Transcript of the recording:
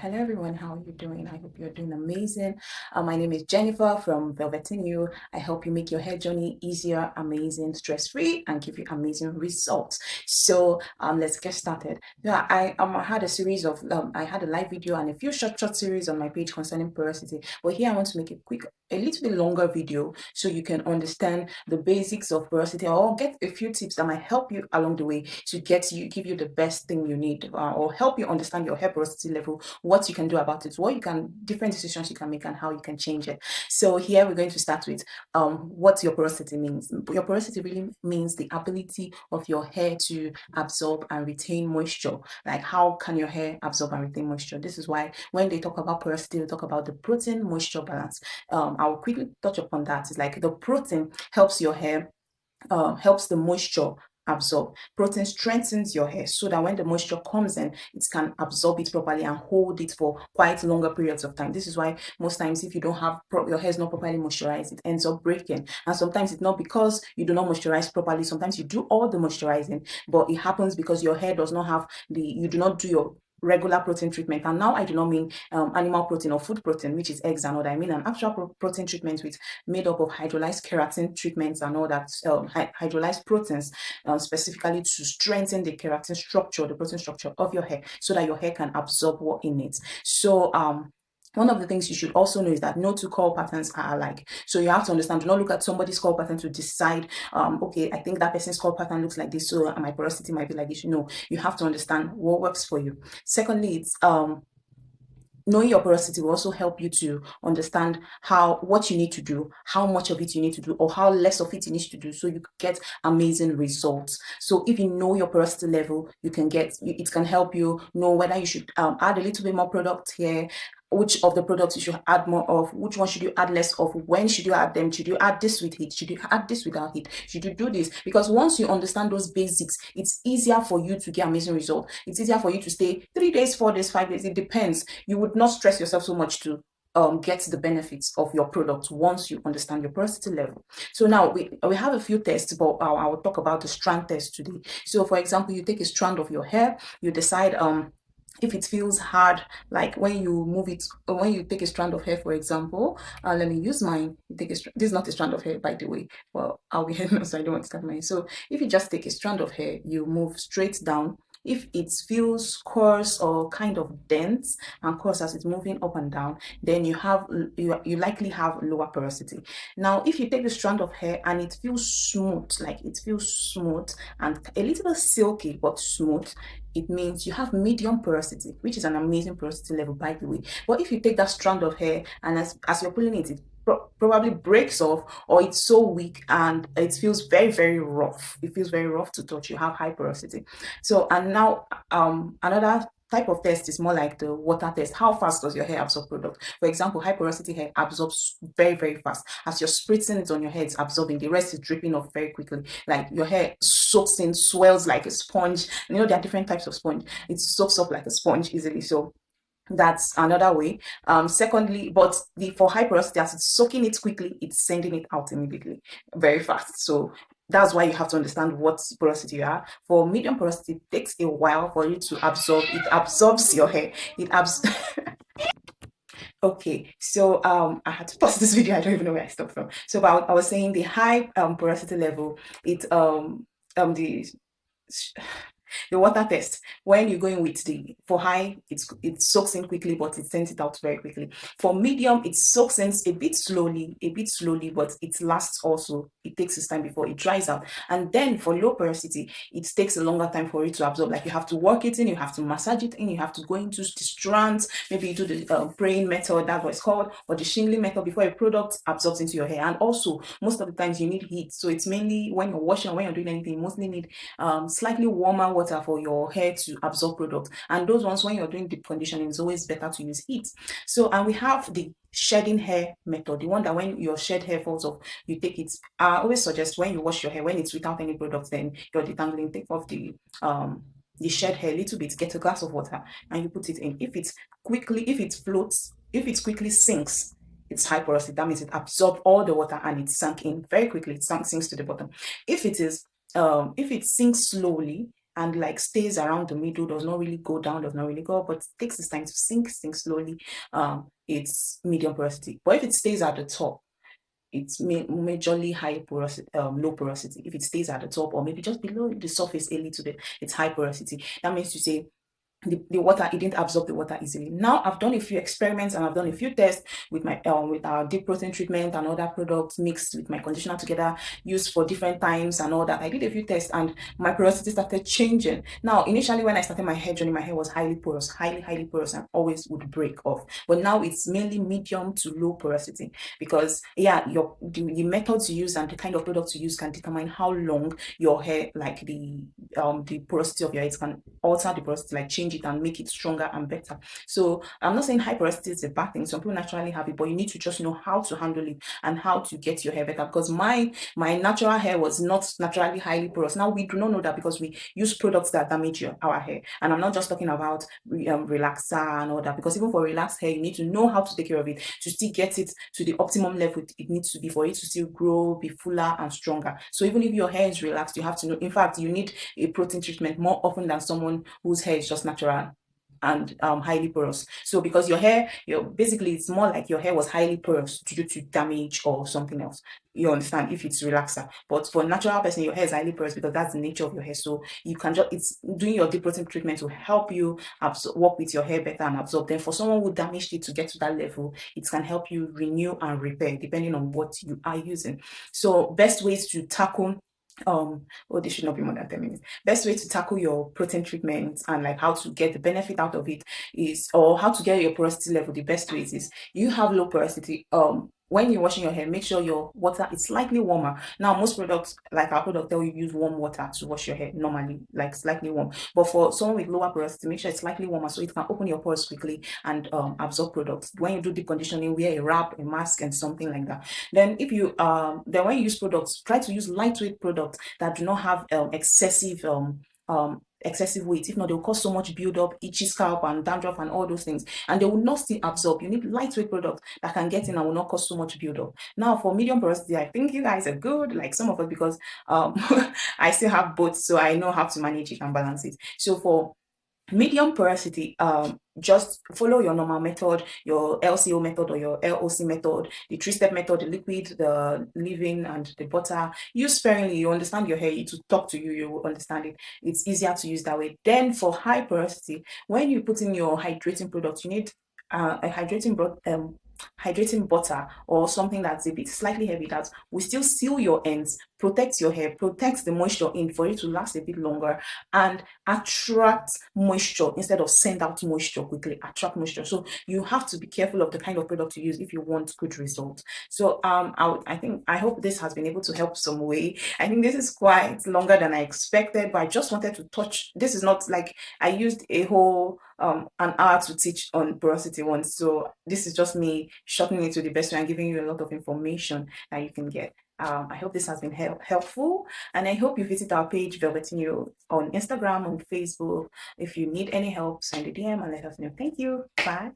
Hello everyone, how are you doing? I hope you're doing amazing. My name is Jennifer from Velveteen You. I help you make your hair journey easier, amazing, stress-free, and give you amazing results. So let's get started. Yeah, I had a series of I had a live video and a few short series on my page concerning porosity. But here I want to make a little bit longer video so you can understand the basics of porosity or get a few tips that might help you along the way to give you the best thing you need or help you understand your hair porosity level, what you can do about it, different decisions you can make and how you can change it. So here we're going to start with what your porosity means. Your porosity really means the ability of your hair to absorb and retain moisture. Like, how can your hair absorb and retain moisture? This is why when they talk about porosity, they talk about the protein moisture balance. I'll quickly touch upon that. It's like the protein helps your hair, helps the moisture absorb. Protein strengthens your hair so that when the moisture comes in, it can absorb it properly and hold it for quite longer periods of time. This is why most times if you don't have your hair is not properly moisturized, it ends up breaking. And sometimes it's not because you do not moisturize properly. Sometimes you do all the moisturizing, but it happens because your hair does not have you do not do your regular protein treatment. And now I do not mean animal protein or food protein, which is eggs and all that. I mean an actual protein treatment with made up of hydrolyzed keratin treatments and all that, hydrolyzed proteins, specifically to strengthen the keratin structure, the protein structure of your hair, so that your hair can absorb what it needs. So one of the things you should also know is that no two curl patterns are alike. So you have to understand, do not look at somebody's curl pattern to decide, okay, I think that person's curl pattern looks like this, so my porosity might be like this. No, you have to understand what works for you. Secondly, it's knowing your porosity will also help you to understand what you need to do, how much of it you need to do, or how less of it you need to do, so you can get amazing results. So if you know your porosity level, it can help you know whether you should add a little bit more product here, which of the products you should add more of, which one should you add less of, when should you add them, should you add this with heat, should you add this without heat, should you do this? Because once you understand those basics, it's easier for you to get amazing results. It's easier for you to stay 3 days, 4 days, 5 days. It depends. You would not stress yourself so much to get the benefits of your product once you understand your porosity level. So now we have a few tests, but I will talk about the strand test today. So for example, you take a strand of your hair, you decide if it feels hard, like when you move it, or when you take a strand of hair, for example, let me use mine. This is not a strand of hair, by the way. Well, I'll be heading, so I don't want to start mine. So if you just take a strand of hair, you move straight down. If it feels coarse or kind of dense and coarse as it's moving up and down, then you likely have lower porosity. Now, if you take the strand of hair and it feels smooth, and a little bit silky but smooth, it means you have medium porosity, which is an amazing porosity level, by the way. But if you take that strand of hair and as you're pulling it probably breaks off, or it's so weak and it feels very rough. It feels very rough to touch. You have high porosity. So, and now another type of test is more like the water test. How fast does your hair absorb product? For example, high porosity hair absorbs very fast. As you're spritzing it on your hair, it's absorbing. The rest is dripping off very quickly. Like, your hair soaks in, swells like a sponge. You know, there are different types of sponge. It soaks up like a sponge easily. So that's another way. Secondly, but for high porosity, as it's soaking it quickly, it's sending it out immediately, very fast. So that's why you have to understand what porosity you are. For medium porosity, it takes a while for you to absorb. It absorbs your hair. It absorbs. Okay, so I had to pause this video. I don't even know where I stopped from. So about, I was saying the high porosity level, it the the water test, when you're going with for high, it soaks in quickly, but it sends it out very quickly. For medium, it soaks in a bit slowly, but it lasts also. It takes its time before it dries out. And then for low porosity, it takes a longer time for it to absorb. Like, you have to work it in, you have to massage it in, you have to go into the strands, maybe you do the praying method, that's what it's called, or the shingling method, before a product absorbs into your hair. And also, most of the times you need heat. So it's mainly when you're washing or when you're doing anything, you mostly need slightly warmer water for your hair to absorb product. And those ones, when you're doing deep conditioning, it's always better to use heat. So, and we have the shedding hair method, the one that when your shed hair falls off, you take it. I always suggest, when you wash your hair, when it's without any product, then you're detangling, take off the shed hair a little bit, get a glass of water and you put it in. If it floats, if it quickly sinks, it's high porosity. That means it absorbed all the water and it sank in very quickly. It sinks to the bottom. If it sinks slowly, and like stays around the middle, does not really go down, does not really go up, but takes its time to sink slowly, it's medium porosity. But if it stays at the top, it's majorly high porosity, low porosity. If it stays at the top or maybe just below the surface a little bit, it's high porosity. That means to say the water, it didn't absorb the water easily. Now I've done a few experiments and I've done a few tests with my with our deep protein treatment and other products mixed with my conditioner together, used for different times and all that. I did a few tests and my porosity started changing. Now initially when I started my hair journey, my hair was highly porous, highly porous, and always would break off. But now it's mainly medium to low porosity, because yeah, the methods you use and the kind of products you use can determine how long your hair, like the porosity of your hair, it can alter the porosity, like change it and make it stronger and better. So I'm not saying high porosity is a bad thing. Some people naturally have it, but you need to just know how to handle it and how to get your hair better. Because my natural hair was not naturally highly porous. Now we do not know that because we use products that damage our hair. And I'm not just talking about relaxer and all that, because even for relaxed hair, you need to know how to take care of it to still get it to the optimum level it needs to be for it to still grow, be fuller and stronger. So even if your hair is relaxed, you have to know. In fact, you need a protein treatment more often than someone whose hair is just natural and highly porous. So because your hair, basically it's more like your hair was highly porous due to damage or something else. You understand, if it's relaxer. But for natural person, your hair is highly porous because that's the nature of your hair. So you can just, it's doing your deep protein treatment to help you work with your hair better and absorb. Then for someone who damaged it to get to that level, it can help you renew and repair depending on what you are using. So best ways to tackle oh, this should not be more than 10 minutes. Best way to tackle your protein treatment and like how to get the benefit out of it is, or how to get your porosity level, the best ways is, you have low porosity, when you're washing your hair, make sure your water is slightly warmer. Now most products, like our product, tell you use warm water to wash your hair normally, like slightly warm. But for someone with lower porosity, make sure it's slightly warmer so it can open your pores quickly and absorb products. When you do deep conditioning, wear a wrap, a mask, and something like that. Then if you then when you use products, try to use lightweight products that do not have excessive weight. If not, they'll cause so much build up, itchy scalp and dandruff and all those things, and they will not still absorb. You need lightweight products that can get in and will not cause so much build up. Now for medium porosity, I think you guys are good, like some of us, because I still have both, so I know how to manage it and balance it. So for medium porosity, just follow your normal method, your LCO method or your LOC method, the three-step method, the liquid, the leave-in, and the butter. Use sparingly. You understand your hair, it will talk to you, you will understand it. It's easier to use that way. Then for high porosity, when you put in your hydrating product, you need a hydrating butter or something that's a bit slightly heavy that will still seal your ends, protect your hair, protects the moisture in for it to last a bit longer, and attract moisture instead of send out moisture quickly. Attract moisture. So you have to be careful of the kind of product you use if you want good results. So I hope this has been able to help some way. I think this is quite longer than I expected, but I just wanted to touch. This is not like I used a whole an hour to teach on porosity once. So this is just me shortening it to the best way and giving you a lot of information that you can get. I hope this has been helpful, and I hope you visit our page Velvetinho on Instagram, on Facebook. If you need any help, send a DM and let us know. Thank you. Bye.